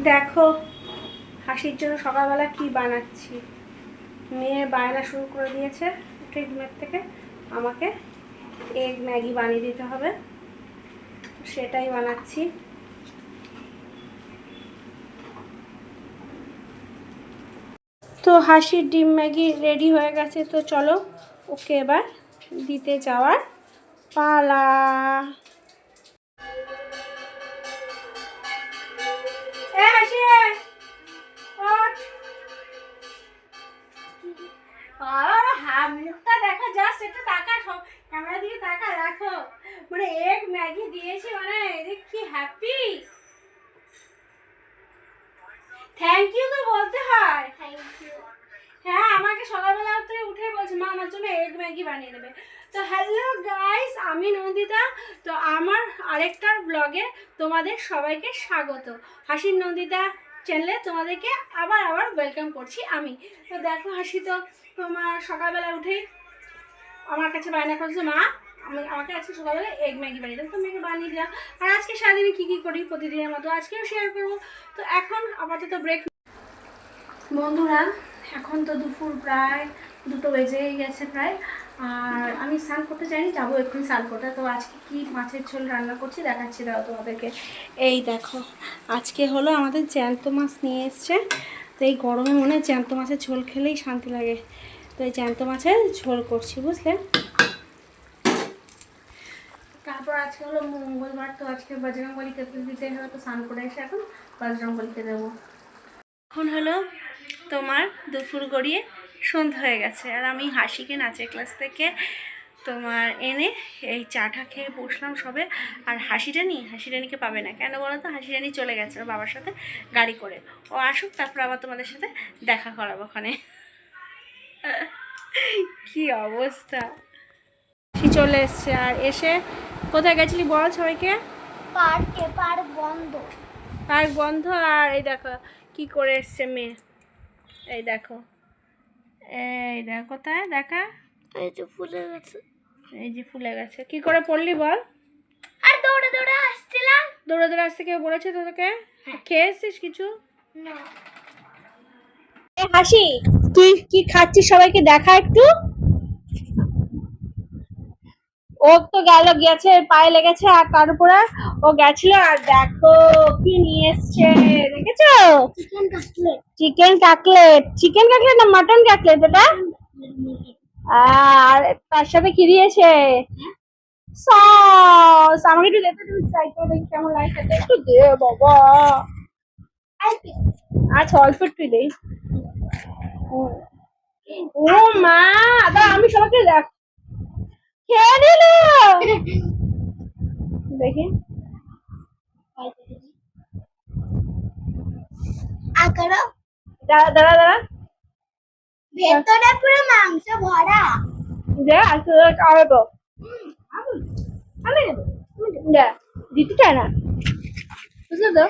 দেখো হাসির জন্য সকালবেলা কি বানাচ্ছি। মেয়ে বায়না শুরু করে দিয়েছে উঠে ঘুমের থেকে, আমাকে এগ ম্যাগি বানিয়ে দিতে হবে, সেটাই বানাচ্ছি। তো হাসির ডিম ম্যাগি রেডি হয়ে গেছে, তো চলো ওকে এবার দিতে যাওয়ার পালা। মুখটা দেখা যাচ্ছে, একটু টাকা সব ক্যামেরা দিয়ে টাকা রাখো। মানে এগ ম্যাগি দিয়েছি, মানে কি হ্যাপি। থ্যাংক ইউ তো বলতে হয়। Thank you. হ্যাঁ, আমাকে সকালবেলা তুই উঠে বলছে মা আমার জন্য এগ ম্যাগি বানিয়ে দেবে। তো হ্যালো গাইস, আমি নন্দিতা। তো আমার আরেকটা ব্লগে তোমাদের সবাইকে স্বাগত। হাসির নন্দিতা চ্যানেলে তোমাদেরকে আবার ওয়েলকাম করছি আমি। তো দেখো হাসি তো তোমার সকালবেলা উঠেই আমার কাছে বায়না করছে মা আমাকে আজকে সকালবেলা এগ ম্যাগি বানিয়ে দেবো। তো মেয়েকে বানিয়ে দিলাম। আর আজকে সারাদিনে কী কী করি প্রতিদিনের মতো আজকেও শেয়ার করবো। তো এখন আপাতত ব্রেক। বন্ধুরা, এখন তো দুপুর প্রায় 2টো বেজেই গেছে প্রায়। আর আমি স্নান করতে চাইনি, যাবো এক্ষুনি স্নান করতে। তো আজকে কি মাছের ঝোল রান্না করছি দেখাচ্ছি, দাও তোমাদেরকে। এই দেখো, আজকে হলো আমাদের জ্যান্ত মাছ নিয়ে এসছে। তো এই গরমে মনে হয় জ্যান্ত মাছের ঝোল খেলেই শান্তি লাগে। তো এই জ্যান্ত মাছের ঝোল করছি, বুঝলে। তারপর আজকে হলো মঙ্গলবার, তো আজকে বজরংবলীকে দিতে হবে। তো স্নান করে এসে এখন বজরংবলীকে দেবো। এখন হলো তোমার দুপুর গড়িয়ে সন্ধ্যা হয়ে গেছে, আর আমি হাসিকে নাচের ক্লাস থেকে তোমার এনে এই চাটা খেয়ে বসলাম সবে। আর হাসিরানিকে পাবে না কেন বলো তো, হাসিরানি চলে গেছে ওর বাবার সাথে গাড়ি করে। ও আসুক, তারপর আবার তোমাদের সাথে দেখা করাবো ওখানে। কি অবস্থা। চলে এসছে, আর এসে কোথায় গেছিলি বল সবাইকে? পার্কে। পার্ক বন্ধ। পার্ক বন্ধ। আর এই দেখো কি করে এসছে মেয়ে, এই দেখো, এই দেখো কোথায় দেখা, এই যে ফুলে গেছে। এই যে ফুলে গেছে। কি করে পড়লি বল? আর দৌড়ে দৌড়ে আসছিলাম। দৌড়ে দৌড়ে আসতে কেউ বলেছে তোকে? খেয়ে এসছিস কিছু? না। হাসি, তুই কি খাচ্ছিস সবাইকে দেখা একটু। ও তো গেছে পায়ে লেগেছে, আর তার উপরে ও গেছিল। আর দেখো কি নিয়ে এসছে, দেখেছো? চিকেন কাটলেট না মাটন কাটলেট এটা? আর তার সাথে কি দিয়েছে? সস। আমাকে একটু দেখতে দিবি, ট্রাই করে দেখি কেমন লাগে খেতে। একটু দে বাবা। আচ্ছা অল্প একটু দে। ও মা, আমি সবাইকে দেখ খেয়ে নিল দেখি। আকারো দাঁড়া ভেতরে পুরো মাংস ভরা। দে আসলে আরো তো আমি দে দিতে চায় না, বুঝলো তো।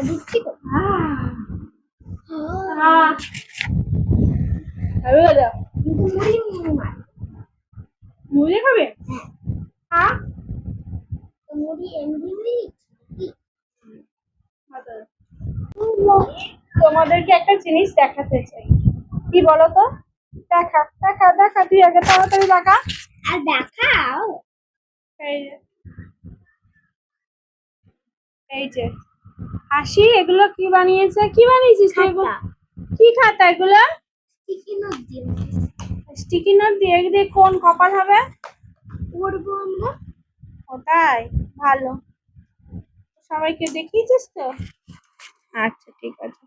দিচ্ছি তো। মুড়ি খাবে? হ্যাঁ, মুড়ি এমনি। তোমাদেরকে একটা জিনিস দেখাতে চাই। কি বলো তো? দেখা দেখা দেখা, তুই আগে তাড়াতাড়ি দেখা। আর দেখাও। এই যে হাসি, এগুলো কি বানিয়েছে? কি বানিয়েছিস তুই? কি খাতা এগুলো? স্টিকি নোট দিয়ে দিয়ে কোন কপাল হবে? করবো আমরা। ওটাই ভালো। সবাইকে দেখিয়েছিস তো? আচ্ছা ঠিক আছে।